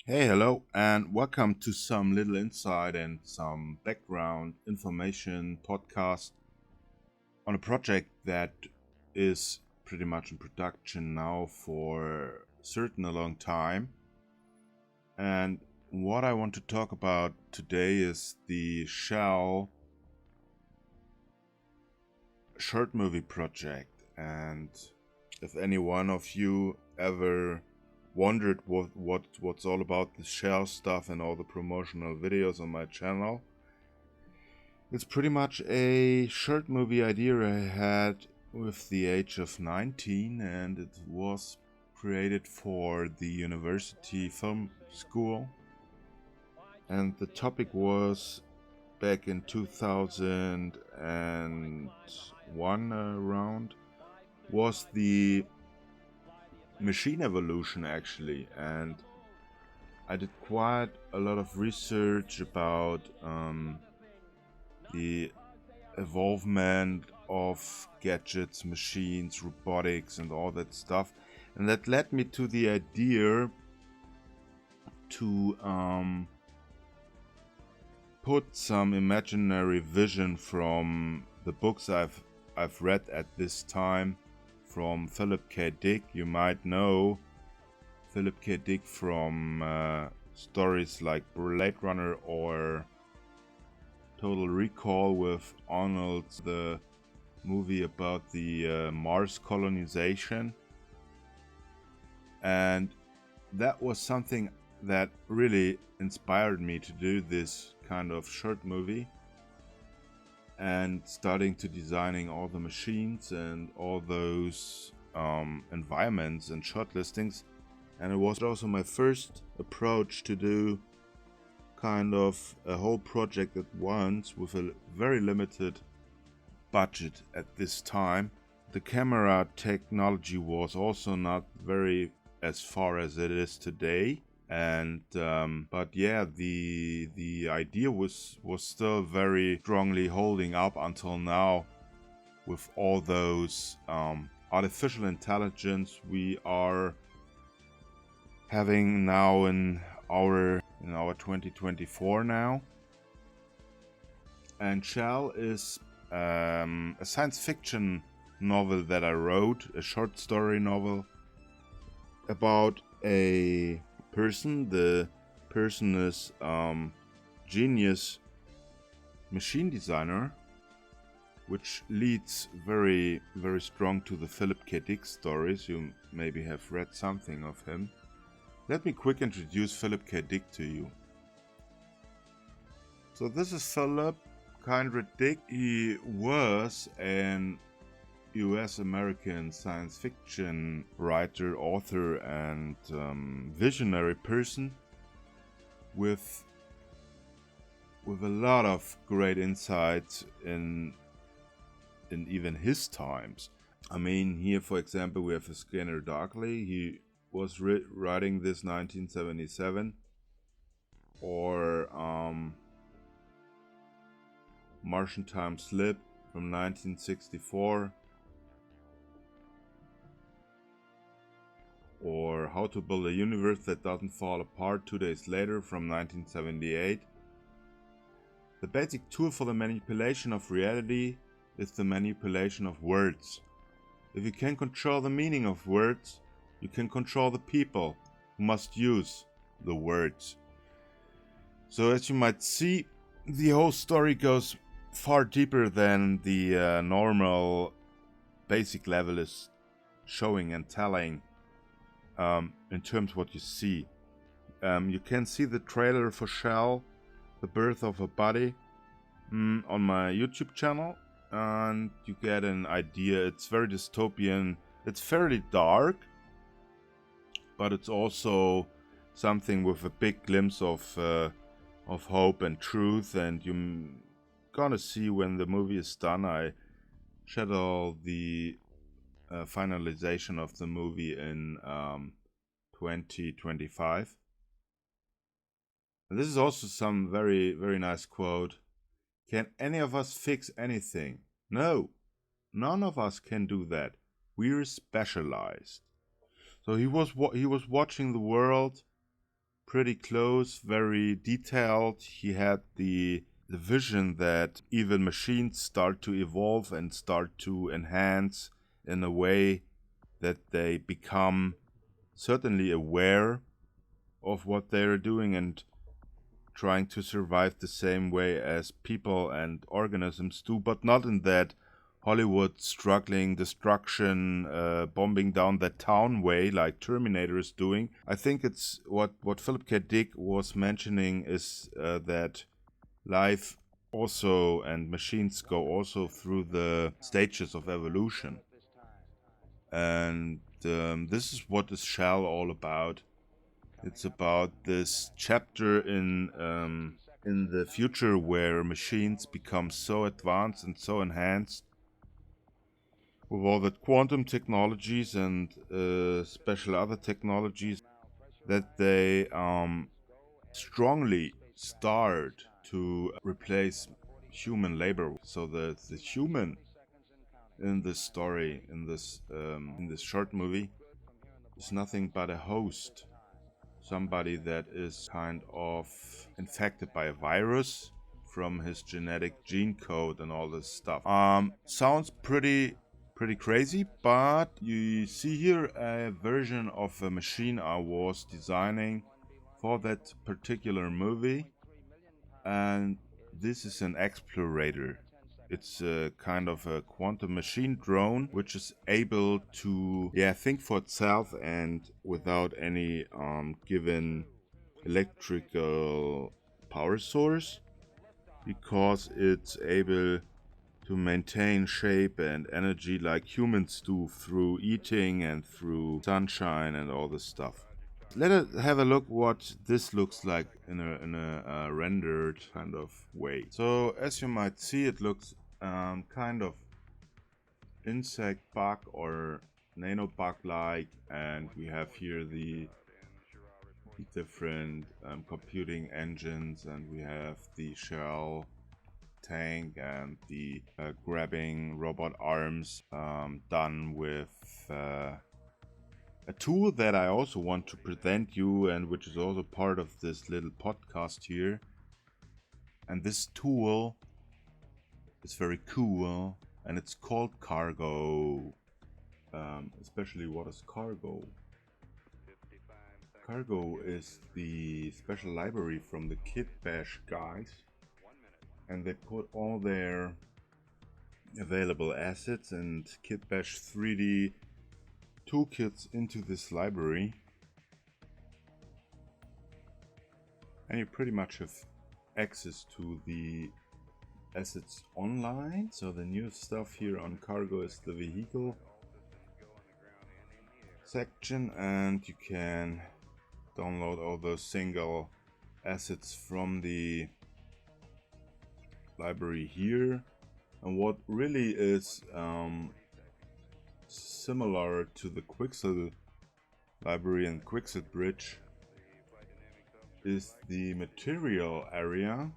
Hey, hello, and welcome to some little insight and some background information podcast on a project that is pretty much in production now for certain a long time. And what I want to talk about today is the Shell short movie project. And if any one of you ever wondered what's all about the Shell stuff and all the promotional videos on my channel, it's pretty much a short movie idea I had with the age of 19, and it was created for the university film school. And the topic was back in 2001 around, was the machine evolution actually. And I did quite a lot of research about the evolvement of gadgets, machines, robotics, and all that stuff. And that led me to the idea to put some imaginary vision from the books I've read at this time from Philip K. Dick. You might know Philip K. Dick from stories like Blade Runner or Total Recall with Arnold, the movie about the Mars colonization. And that was something that really inspired me to do this kind of short movie, and starting to designing all the machines and all those environments and shot listings. And it was also my first approach to do kind of a whole project at once with a very limited budget at this time. The camera technology was also not very as far as it is today, and but yeah, the idea was still very strongly holding up until now, with all those artificial intelligence we are having now in our 2024 now. And Shell is a science fiction novel that I wrote, a short story novel about a person. The person is genius machine designer, which leads very, very strong to the Philip K. Dick stories. You maybe have read something of him. Let me quick introduce Philip K. Dick to you. So this is Philip Kindred Dick. He was an US American science fiction writer, author, and visionary person with a lot of great insights in even his times. I mean, here for example we have a Scanner Darkly. He was writing this 1977, or Martian Time Slip from 1964, or How to Build a Universe That Doesn't Fall Apart 2 Days Later from 1978. The basic tool for the manipulation of reality is the manipulation of words. If you can control the meaning of words, you can control the people who must use the words. So as you might see, the whole story goes far deeper than the normal basic level is showing and telling in terms of what you see. You can see the trailer for Shell, The Birth of a Body, on my YouTube channel, and you get an idea. It's very dystopian. It's fairly dark, but it's also something with a big glimpse of hope and truth. And you're gonna see when the movie is done. I schedule the finalization of the movie in 2025. And this is also some very, very nice quote. Can any of us fix anything? No, none of us can do that. We're specialized. So he was watching the world pretty close, very detailed. He had the vision that even machines start to evolve and start to enhance in a way that they become certainly aware of what they're doing and trying to survive the same way as people and organisms do, but not in that Hollywood struggling, destruction, bombing down that town way like Terminator is doing. I think it's what Philip K. Dick was mentioning is that life also and machines go also through the stages of evolution. And this is what is Shell all about. It's about this chapter in the future where machines become so advanced and so enhanced with all the quantum technologies and special other technologies that they strongly start to replace human labor. So the human in this story, in this short movie, is nothing but a host. Somebody that is kind of infected by a virus from his genetic gene code and all this stuff. Sounds pretty crazy, but you see here a version of a machine I was designing for that particular movie, and this is an explorator. It's a kind of a quantum machine drone which is able to think for itself and without any given electrical power source, because it's able to maintain shape and energy like humans do through eating and through sunshine and all this stuff. Let us have a look what this looks like in a rendered kind of way. So as you might see, it looks kind of insect bug or nanobug like, and we have here the different computing engines, and we have the shell tank and the grabbing robot arms done with a tool that I also want to present you, and which is also part of this little podcast here. And this tool is very cool, and it's called Cargo. Especially, what is Cargo? Cargo is the special library from the Kit Bash guys, and they put all their available assets and Kit Bash 3D toolkits into this library, and you pretty much have access to the assets online. So the new stuff here on Cargo is the vehicle section, and you can download all those single assets from the library here. And what really is similar to the Quixel library and Quixel bridge is the material area,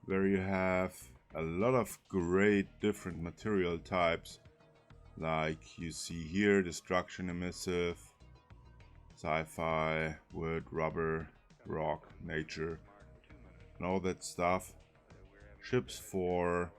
where you have a lot of great different material types, like you see here: destruction emissive, sci-fi, wood, rubber, rock, nature, and all that stuff. Ships for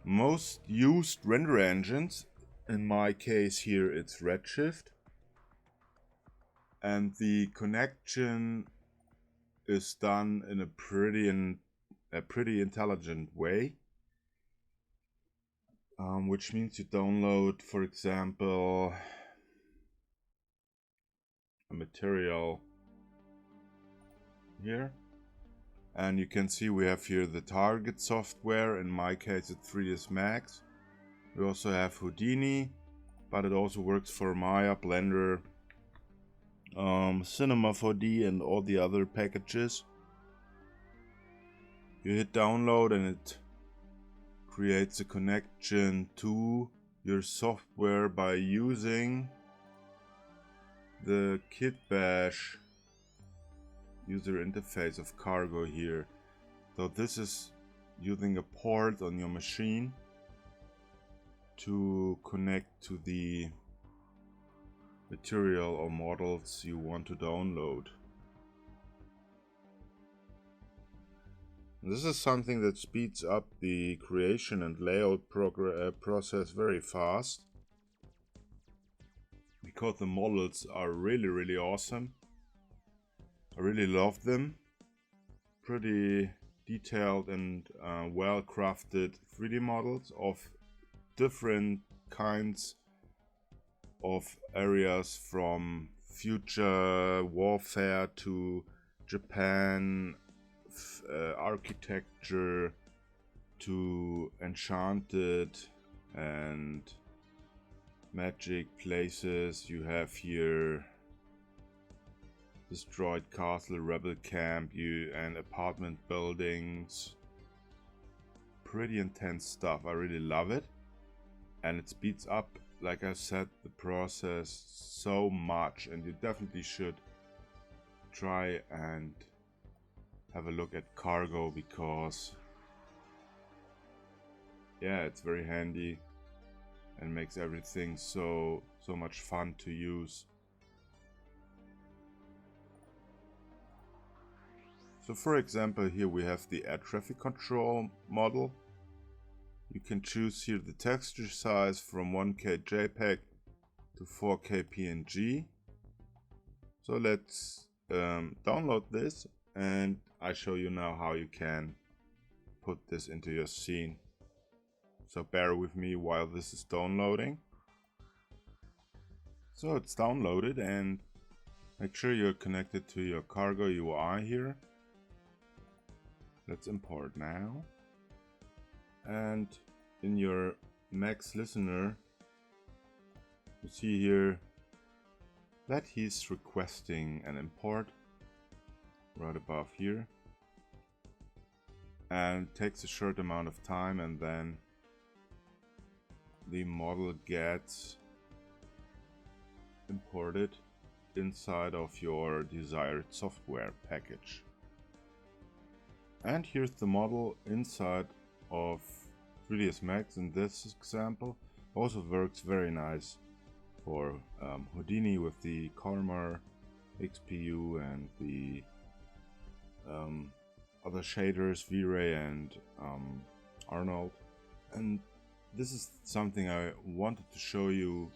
most used render engines. In my case here it's Redshift, and the connection is done in a pretty intelligent way, which means you download, for example, a material here, and you can see we have here the target software. In my case it's 3ds Max. We also have Houdini, but it also works for Maya, Blender, Cinema 4D and all the other packages. You hit download and it creates a connection to your software by using the Kit Bash user interface of Cargo here. So this is using a port on your machine to connect to the material or models you want to download. This is something that speeds up the creation and layout process very fast, because the models are really awesome. I really love them. Pretty detailed and well crafted 3D models of different kinds of areas, from future warfare to Japan, architecture to enchanted and magic places. You have here destroyed castle, rebel camp, and apartment buildings. Pretty intense stuff. I really love it, and it speeds up, like I said, the process so much, and you definitely should try and have a look at Cargo, because yeah, it's very handy and makes everything so much fun to use. So for example, here we have the air traffic control model. You can choose here the texture size from 1K JPEG to 4K PNG. So let's download this, and I show you now how you can put this into your scene. So bear with me while this is downloading. So it's downloaded, and make sure you're connected to your Cargo UI here. Let's import now. And in your Max listener, you see here that he's requesting an import right above here, and it takes a short amount of time, and then the model gets imported inside of your desired software package. And here's the model inside of 3ds Max. In this example also works very nice for Houdini with the Karma XPU and the other shaders, V-Ray and Arnold. And this is something I wanted to show you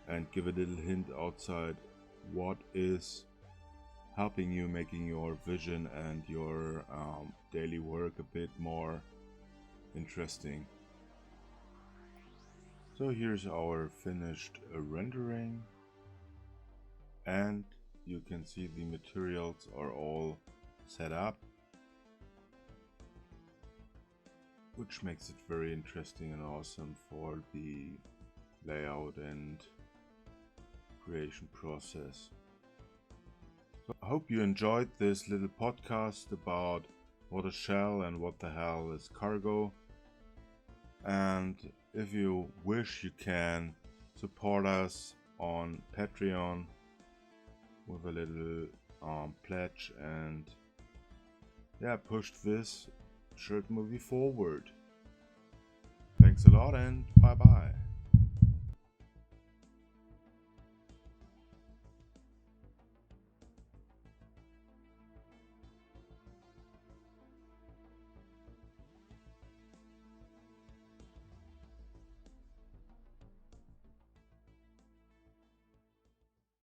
and give a little hint outside what is helping you making your vision and your daily work a bit more interesting. So here's our finished rendering, and you can see the materials are all set up, which makes it very interesting and awesome for the layout and creation process. So I hope you enjoyed this little podcast about what is shell and what the hell is Cargo. And if you wish, you can support us on Patreon with a little pledge, and yeah, push this short movie forward. Thanks a lot, and bye bye.